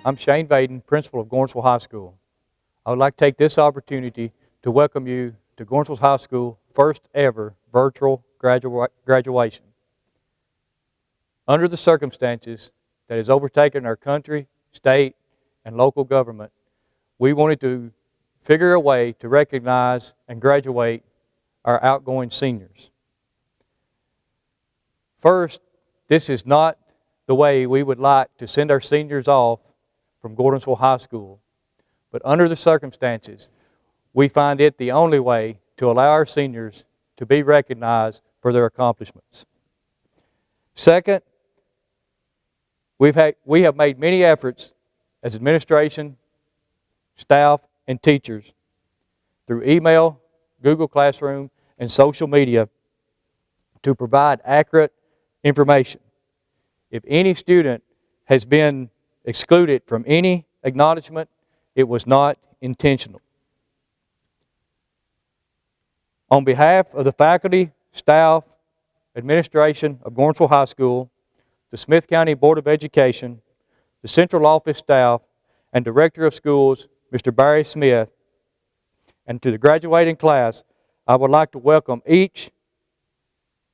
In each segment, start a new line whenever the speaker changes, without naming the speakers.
I'm Shane Vaden, principal of Gordonsville High School. I would like to take this opportunity to welcome you to Gordonsville High School first ever virtual graduation. Under the circumstances that has overtaken our country, state, and local government, we wanted to figure a way to recognize and graduate our outgoing seniors. First, this is not the way we would like to send our seniors off from Gordonsville High School, but under the circumstances, we find it the only way to allow our seniors to be recognized for their accomplishments. Second, we have made many efforts as administration, staff, and teachers through email, Google Classroom, and social media to provide accurate information. If any student has been excluded from any acknowledgement, it was not intentional. On behalf of the faculty, staff, administration of Gordonsville High School, the Smith County Board of Education, the central office staff, and Director of Schools, Mr. Barry Smith, and to the graduating class, I would like to welcome each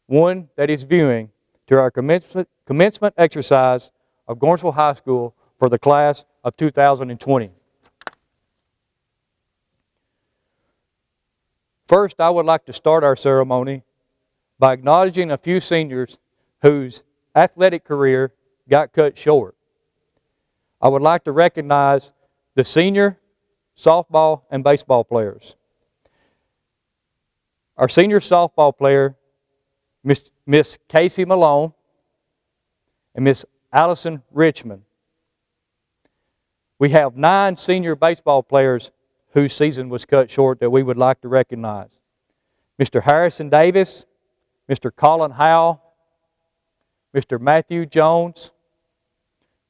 one that is viewing to our commencement exercise of Gordonsville High School for the class of 2020. First, I would like to start our ceremony by acknowledging a few seniors whose athletic career got cut short. I would like to recognize the senior softball and baseball players. Our senior softball player, Miss Casey Malone and Miss Allison Richmond. We have 9 senior baseball players whose season was cut short that we would like to recognize. Mr. Harrison Davis, Mr. Colin Howell, Mr. Matthew Jones,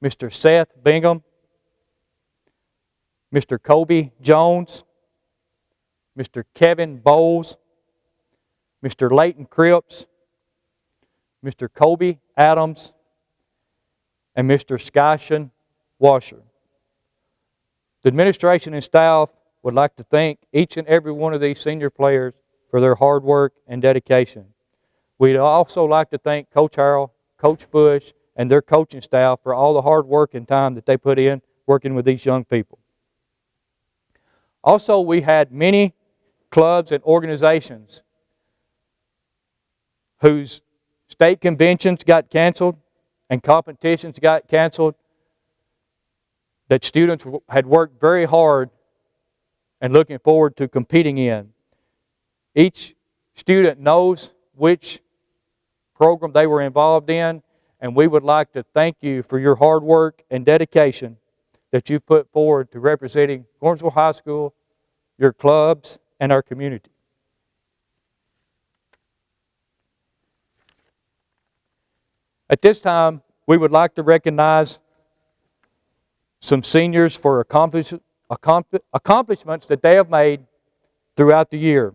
Mr. Seth Bingham, Mr. Kobe Jones, Mr. Kevin Bowles, Mr. Leighton Cripps, Mr. Kobe Adams, and Mr. Skyshan Washer. The administration and staff would like to thank each and every one of these senior players for their hard work and dedication. We'd also like to thank Coach Harrell, Coach Bush, and their coaching staff for all the hard work and time that they put in working with these young people. Also, we had many clubs and organizations whose state conventions got canceled and competitions got canceled that students had worked very hard and looking forward to competing in. Each student knows which program they were involved in, and we would like to thank you for your hard work and dedication that you've put forward to representing Gordonsville High School, your clubs, and our community. At this time, we would like to recognize some seniors for accomplishments that they have made throughout the year.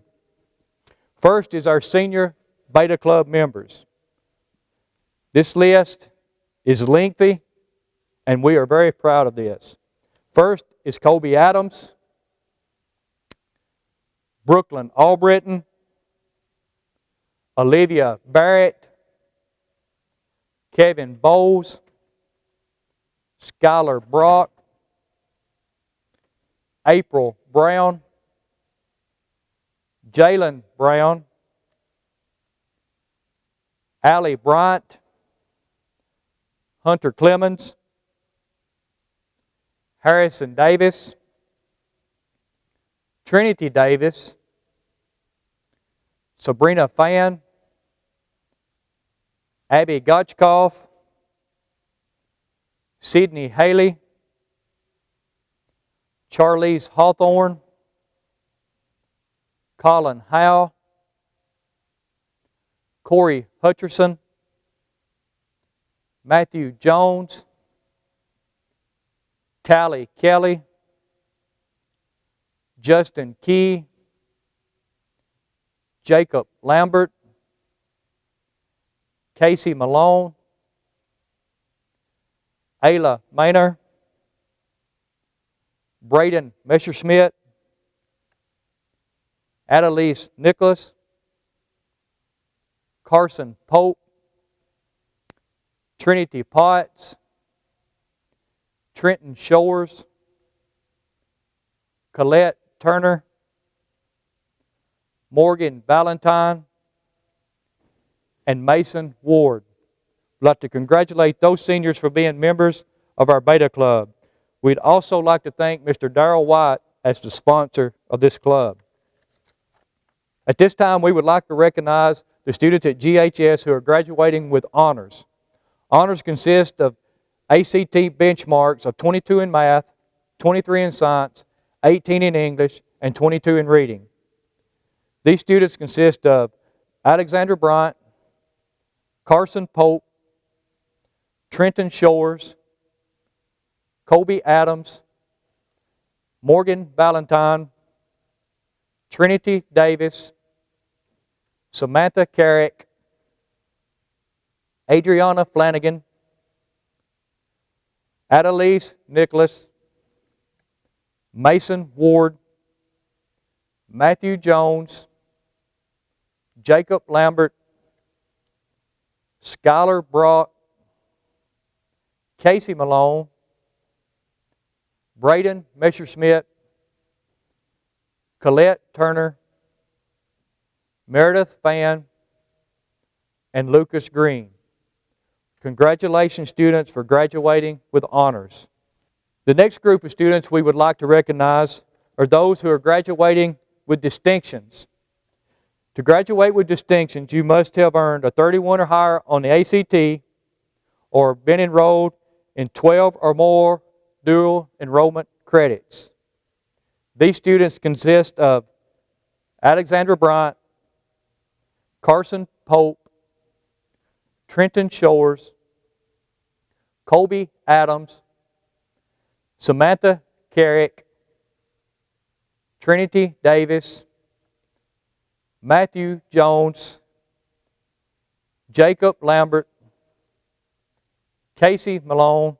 First is our senior Beta Club members. This list is lengthy, and we are very proud of this. First is Kobe Adams, Brooklyn Albritton, Olivia Barrett, Kevin Bowles, Skylar Brock, April Brown, Jalen Brown, Allie Bryant, Hunter Clemens, Harrison Davis, Trinity Davis, Sabrina Fan, Abby Gotchkoff, Sydney Haley, Charlize Hawthorne, Colin Howe, Corey Hutcherson, Matthew Jones, Tally Kelly, Justin Key, Jacob Lambert, Casey Malone, Ayla Maynor, Braden Messerschmidt, Annalise Nicholas, Carson Pope, Trinity Potts, Trenton Shores, Colette Turner, Morgan Valentine, and Mason Ward. We'd like to congratulate those seniors for being members of our Beta Club. We'd also like to thank Mr. Darrell White as the sponsor of this club. At this time, we would like to recognize the students at GHS who are graduating with honors. Honors consist of ACT benchmarks of 22 in math, 23 in science, 18 in English, and 22 in reading. These students consist of Alexandra Bryant, Carson Pope, Trenton Shores, Colby Adams, Morgan Valentine, Trinity Davis, Samantha Carrick, Adriana Flanagan, Annalise Nicholas, Mason Ward, Matthew Jones, Jacob Lambert, Skylar Brock, Casey Malone, Braden Messerschmidt, Colette Turner, Meredith Fan, and Lucas Green. Congratulations, students, for graduating with honors. The next group of students we would like to recognize are those who are graduating with distinctions. To graduate with distinctions, you must have earned a 31 or higher on the ACT or been enrolled in 12 or more dual enrollment credits. These students consist of Alexandra Bryant, Carson Pope, Trenton Shores, Colby Adams, Samantha Carrick, Trinity Davis, Matthew Jones, Jacob Lambert, Casey Malone,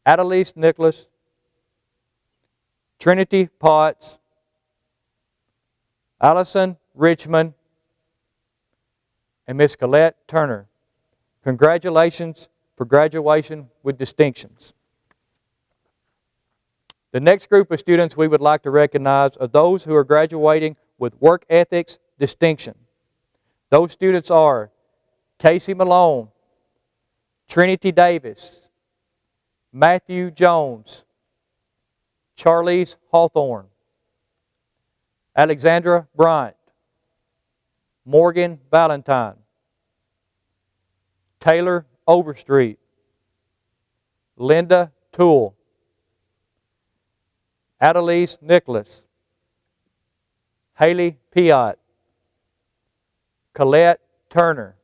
Annalise Nicholas, Trinity Potts, Allison Richmond, and Miss Colette Turner. Congratulations for graduation with distinctions. The next group of students we would like to recognize are those who are graduating with work ethics distinction. Those students are Casey Malone, Trinity Davis, Matthew Jones, Charlize Hawthorne, Alexandra Bryant, Morgan Valentine, Taylor Overstreet, Linda Toole, Annalise Nicholas, Haley Piott, Colette Turner,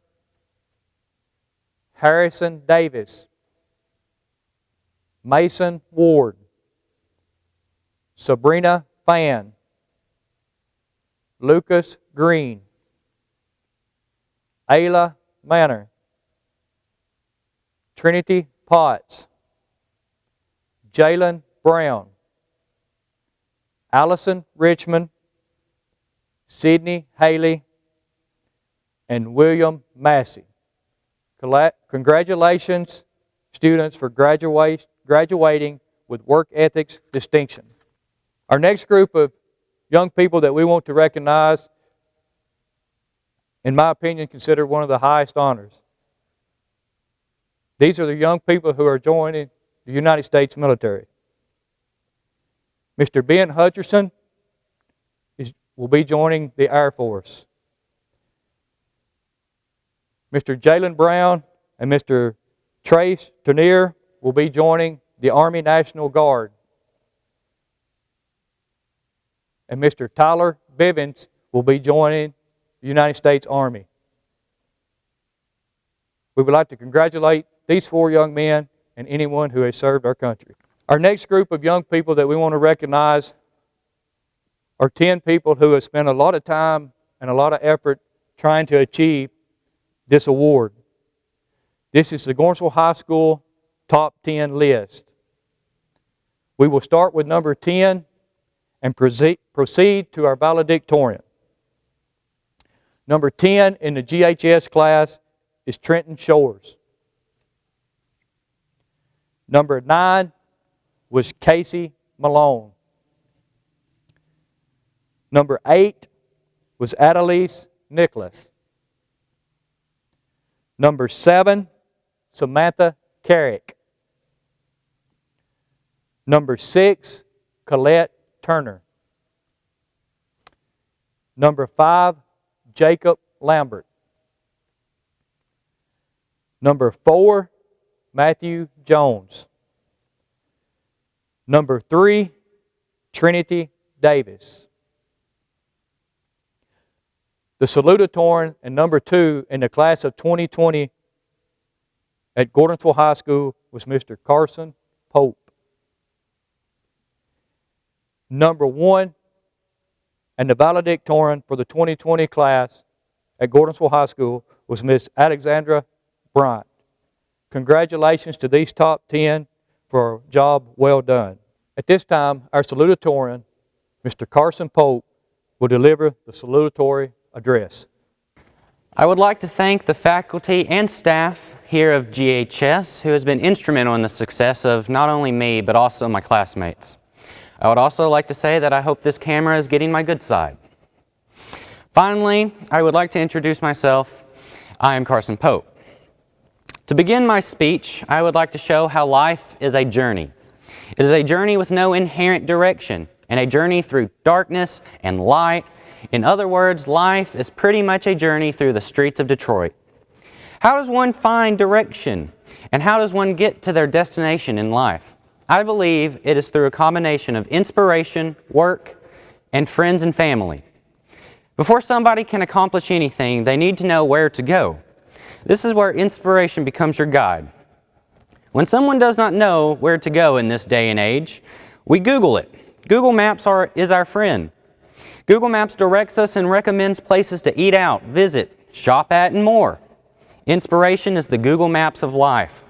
Harrison Davis, Mason Ward, Sabrina Fan, Lucas Green, Ayla Manor, Trinity Potts, Jalen Brown, Allison Richmond, Sydney Haley, and William Massey. Congratulations, students, for graduating with work ethics distinction. Our next group of young people that we want to recognize, in my opinion, considered one of the highest honors. These are the young people who are joining the United States military. Mr. Ben Hutcherson will be joining the Air Force. Mr. Jalen Brown and Mr. Trace Turnier will be joining the Army National Guard. And Mr. Tyler Bivens will be joining the United States Army. We would like to congratulate these 4 young men and anyone who has served our country. Our next group of young people that we want to recognize are 10 people who have spent a lot of time and a lot of effort trying to achieve this award. This is the Gordonsville High School Top 10 list. We will start with number 10 and proceed to our valedictorian. Number 10 in the GHS class is Trenton Shores. Number 9 was Casey Malone. Number 8 was Adelise Nicholas. Number 7, Samantha Carrick. Number 6, Colette Turner. Number 5, Jacob Lambert. Number 4, Matthew Jones. Number 3, Trinity Davis. The salutatorian and number 2 in the class of 2020 at Gordonsville High School was Mr. Carson Pope. Number 1 and the valedictorian for the 2020 class at Gordonsville High School was Miss Alexandra Bryant. Congratulations to these top 10 for a job well done. At this time, our salutatorian, Mr. Carson Pope, will deliver the salutatory address.
I would like to thank the faculty and staff here of GHS who has been instrumental in the success of not only me but also my classmates. I would also like to say that I hope this camera is getting my good side. Finally, I would like to introduce myself. I am Carson Pope. To begin my speech, I would like to show how life is a journey. It is a journey with no inherent direction and a journey through darkness and light. In other words, life is pretty much a journey through the streets of Detroit. How does one find direction? And how does one get to their destination in life? I believe it is through a combination of inspiration, work, and friends and family. Before somebody can accomplish anything, they need to know where to go. This is where inspiration becomes your guide. When someone does not know where to go in this day and age, we Google it. Google Maps is our friend. Google Maps directs us and recommends places to eat out, visit, shop at, and more. Inspiration is the Google Maps of life.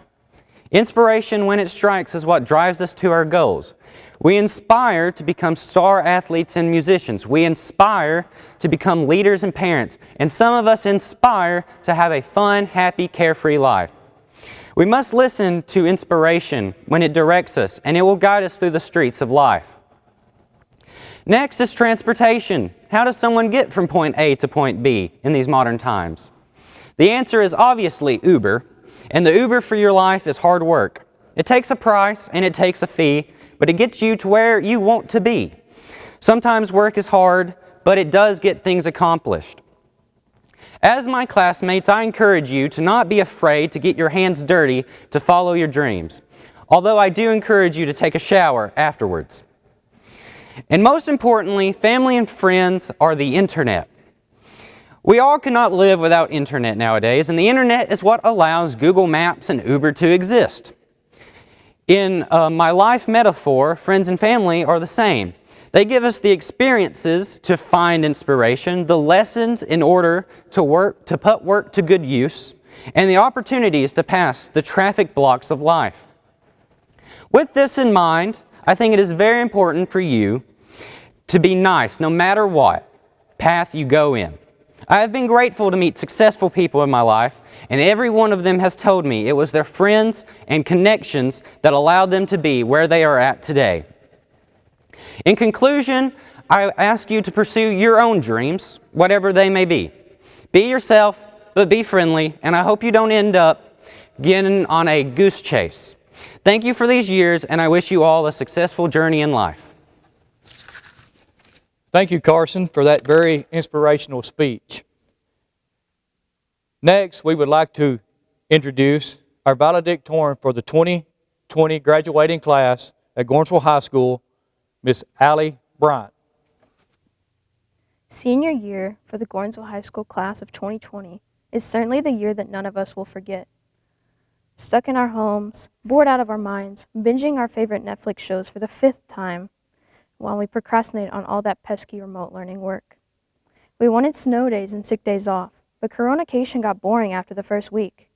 Inspiration, when it strikes, is what drives us to our goals. We inspire to become star athletes and musicians. We inspire to become leaders and parents. And some of us inspire to have a fun, happy, carefree life. We must listen to inspiration when it directs us, and it will guide us through the streets of life. Next is transportation. How does someone get from point A to point B in these modern times? The answer is obviously Uber, and the Uber for your life is hard work. It takes a price and it takes a fee, but it gets you to where you want to be. Sometimes work is hard, but it does get things accomplished. As my classmates, I encourage you to not be afraid to get your hands dirty to follow your dreams, although I do encourage you to take a shower afterwards. And most importantly, family and friends are the internet. We all cannot live without internet nowadays, and the internet is what allows Google Maps and Uber to exist. In my life metaphor, friends and family are the same. They give us the experiences to find inspiration, the lessons in order to put work to good use, and the opportunities to pass the traffic blocks of life. With this in mind, I think it is very important for you to be nice no matter what path you go in. I have been grateful to meet successful people in my life, and every one of them has told me it was their friends and connections that allowed them to be where they are at today. In conclusion, I ask you to pursue your own dreams, whatever they may be. Be yourself, but be friendly, and I hope you don't end up getting on a goose chase. Thank you for these years, and I wish you all a successful journey in life.
Thank you, Carson, for that very inspirational speech. Next, we would like to introduce our valedictorian for the 2020 graduating class at Gordonsville High School, Miss Allie Bryant.
Senior year for the Gordonsville High School class of 2020 is certainly the year that none of us will forget. Stuck in our homes, bored out of our minds, binging our favorite Netflix shows for the 5th time, while we procrastinate on all that pesky remote learning work. We wanted snow days and sick days off, but Coronacation got boring after the first week.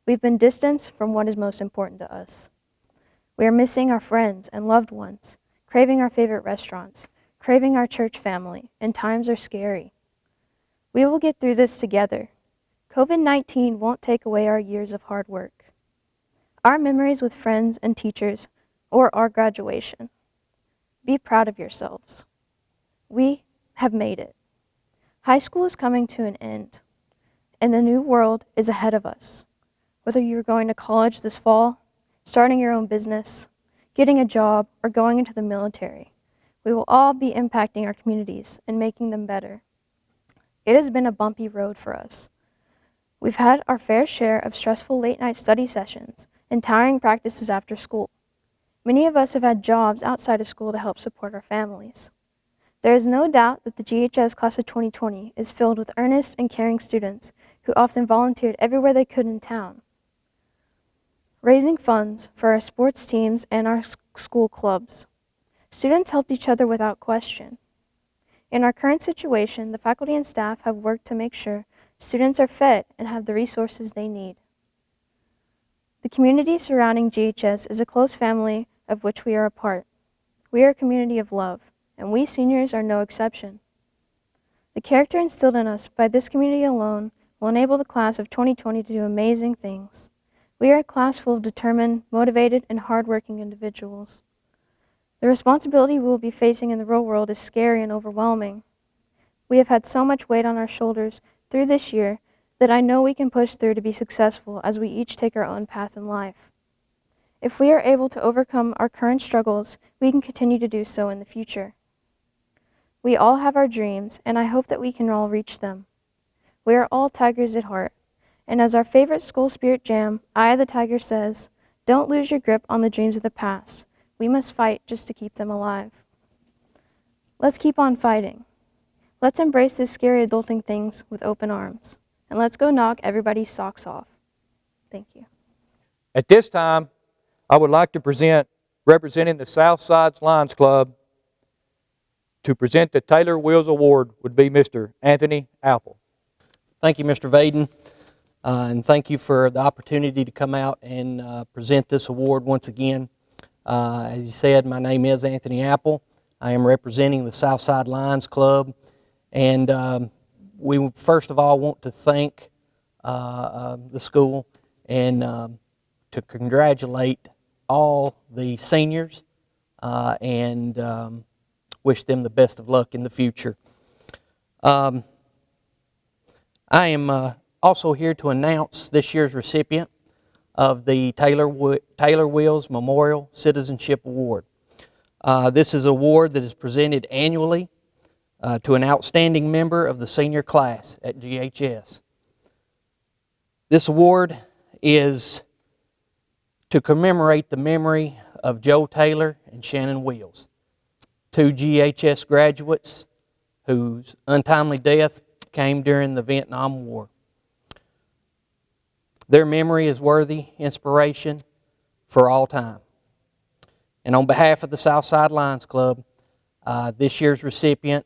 We've been distanced from what is most important to us. We are missing our friends and loved ones, craving our favorite restaurants, craving our church family, and times are scary. We will get through this together. COVID-19 won't take away our years of hard work, our memories with friends and teachers, or our graduation. Be proud of yourselves. We have made it. High school is coming to an end, and the new world is ahead of us. Whether you're going to college this fall, starting your own business, getting a job, or going into the military, we will all be impacting our communities and making them better. It has been a bumpy road for us. We've had our fair share of stressful late-night study sessions and tiring practices after school. Many of us have had jobs outside of school to help support our families. There is no doubt that the GHS class of 2020 is filled with earnest and caring students who often volunteered everywhere they could in town, raising funds for our sports teams and our school clubs. Students helped each other without question. In our current situation, the faculty and staff have worked to make sure students are fed and have the resources they need. The community surrounding GHS is a close family of which we are a part. We are a community of love, and we seniors are no exception. The character instilled in us by this community alone will enable the class of 2020 to do amazing things. We are a class full of determined, motivated, and hardworking individuals. The responsibility we will be facing in the real world is scary and overwhelming. We have had so much weight on our shoulders through this year that I know we can push through to be successful as we each take our own path in life. If we are able to overcome our current struggles, we can continue to do so in the future. We all have our dreams, and I hope that we can all reach them. We are all Tigers at heart, and as our favorite school spirit jam, Eye of the Tiger says, "Don't lose your grip on the dreams of the past. We must fight just to keep them alive." Let's keep on fighting. Let's embrace this scary adulting things with open arms, and let's go knock everybody's socks off. Thank you.
At this time, I would like to present, representing the Southside Lions Club, to present the Taylor Wills Award would be Mr. Anthony Apple.
Thank you, Mr. Vaden, and thank you for the opportunity to come out and present this award once again. As you said, my name is Anthony Apple. I am representing the Southside Lions Club, and we first of all want to thank the school and to congratulate all the seniors and wish them the best of luck in the future. I am also here to announce this year's recipient of the Taylor Wills Memorial Citizenship Award. This is an award that is presented annually to an outstanding member of the senior class at GHS. This award is to commemorate the memory of Joe Taylor and Shannon Wills, two GHS graduates whose untimely death came during the Vietnam War. Their memory is worthy inspiration for all time. And on behalf of the Southside Lions Club, this year's recipient,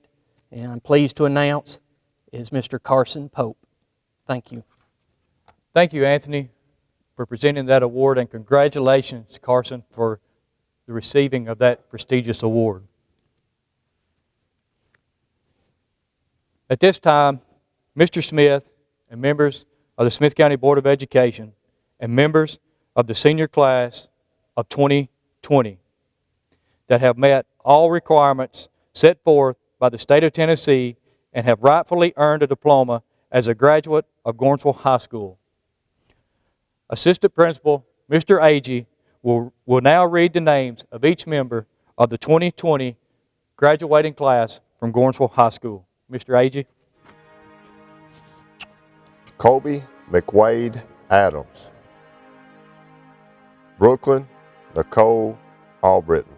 and I'm pleased to announce, is Mr. Carson Pope. Thank you.
Thank you, Anthony, for presenting that award, and congratulations, Carson, for the receiving of that prestigious award. At this time, Mr. Smith and members of the Smith County Board of Education and members of the senior class of 2020 that have met all requirements set forth by the state of Tennessee and have rightfully earned a diploma as a graduate of Gordonsville High School. Assistant Principal Mr. Agee will now read the names of each member of the 2020 graduating class from Gordonsville High School. Mr. Agee.
Colby McWade Adams. Brooklyn Nicole Albritton.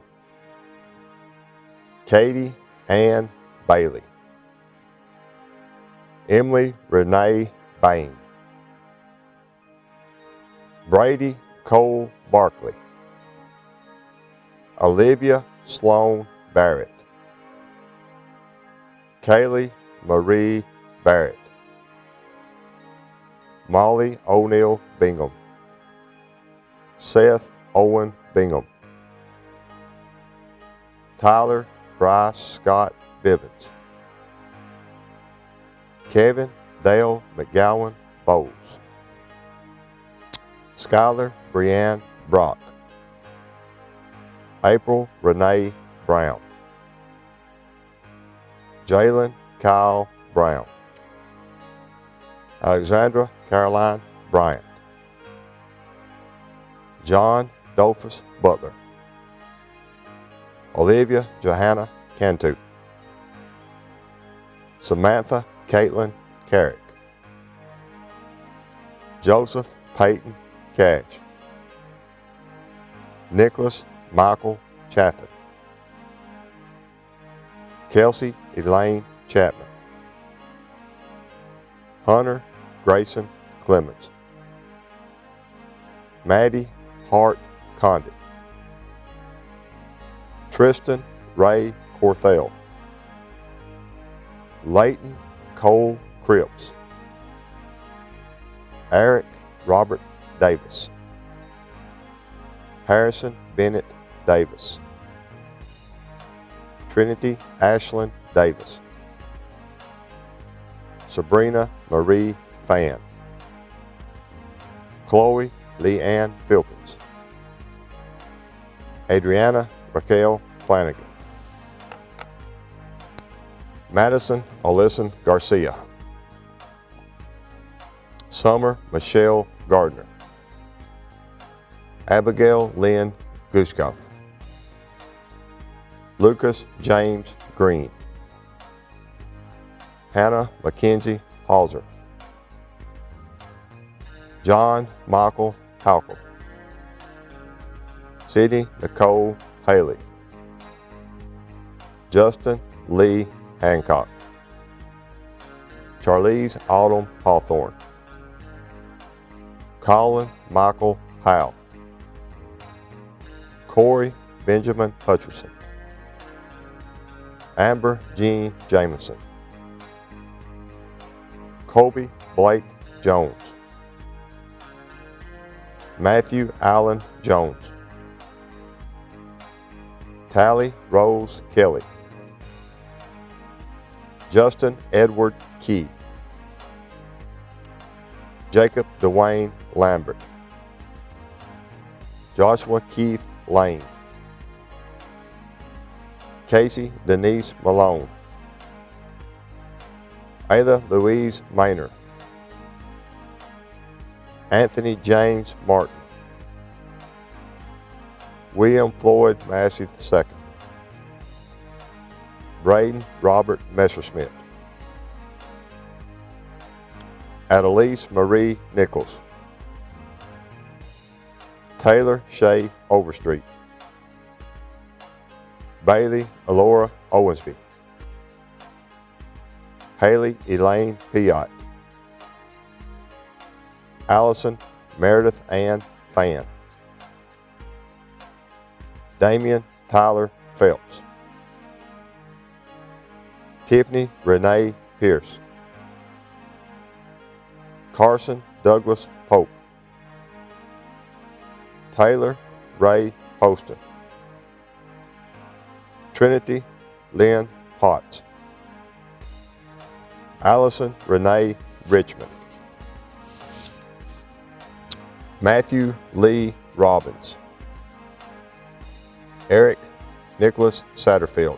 Katie Ann Bailey. Emily Renee Bain. Brady Cole Barkley. Olivia Sloan Barrett. Kaylee Marie Barrett. Molly O'Neill Bingham. Seth Owen Bingham. Tyler Bryce Scott Bibbins, Kevin Dale McGowan Bowles, Skylar Brianne Brock, April Renee Brown, Jalen Kyle Brown, Alexandra Caroline Bryant, John Dolphus Butler, Olivia Johanna Cantu, Samantha Caitlin Carrick, Joseph Peyton Cash, Nicholas Michael Chaffin, Kelsey Elaine Chapman, Hunter Grayson Clemens, Maddie Hart Condit, Tristan Ray Corthell, Leighton Cole Cripps, Eric Robert Davis, Harrison Bennett Davis, Trinity Ashlyn Davis, Sabrina Marie Fan, Chloe Leanne Filkins, Adriana Raquel Flanagan, Madison Alyson Garcia, Summer Michelle Gardner, Abigail Lynn Guskoff, Lucas James Green, Hannah Mackenzie Halser, John Michael Halcom, Sydney Nicole Haley, Justin Lee Hancock, Charlize Autumn Hawthorne, Colin Michael Howe, Corey Benjamin Hutcherson, Amber Jean Jameson, Colby Blake Jones, Matthew Allen Jones, Tally Rose Kelly, Justin Edward Key, Jacob Dwayne Lambert, Joshua Keith Lane, Casey Denise Malone, Ayla Louise Maynard, Anthony James Martin, William Floyd Massey II, Braden Robert Messerschmidt, Adelise Marie Nichols, Taylor Shea Overstreet, Bailey Alora Owensby, Haley Elaine Piot, Allison Meredith Ann Fan, Damian Tyler Phelps, Tiffany Renee Pierce, Carson Douglas Pope, Taylor Ray Poston, Trinity Lynn Potts, Allison Renee Richmond, Matthew Lee Robbins, Eric Nicholas Satterfield,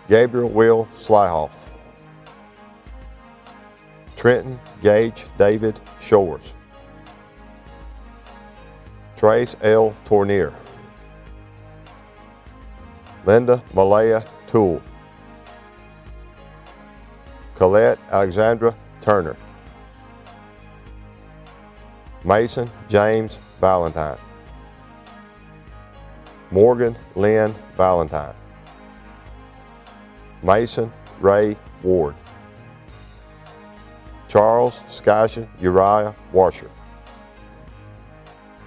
Gabriel Will Slyhoff, Trenton Gage David Shores, Trace L. Tournier, Linda Malaya Toole, Colette Alexandra Turner, Mason James Valentine, Morgan Lynn Valentine, Mason Ray Ward, Charles Skysha Uriah Washer,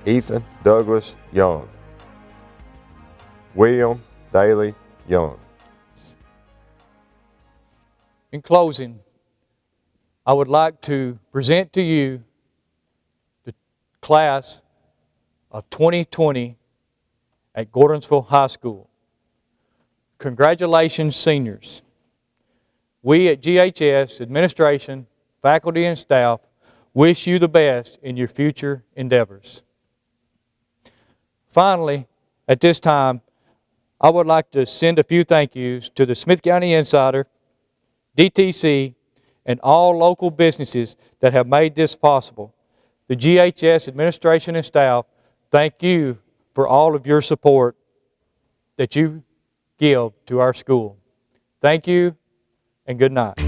Ethan Douglas Young, William Daly Young.
In closing, I would like to present to you the class of 2020 at Gordonsville High School. Congratulations, seniors. We at GHS, administration, faculty, and staff wish you the best in your future endeavors. Finally, at this time, I would like to send a few thank yous to the Smith County Insider, DTC, and all local businesses that have made this possible. The GHS administration and staff, thank you for all of your support that you give to our school. Thank you and good night.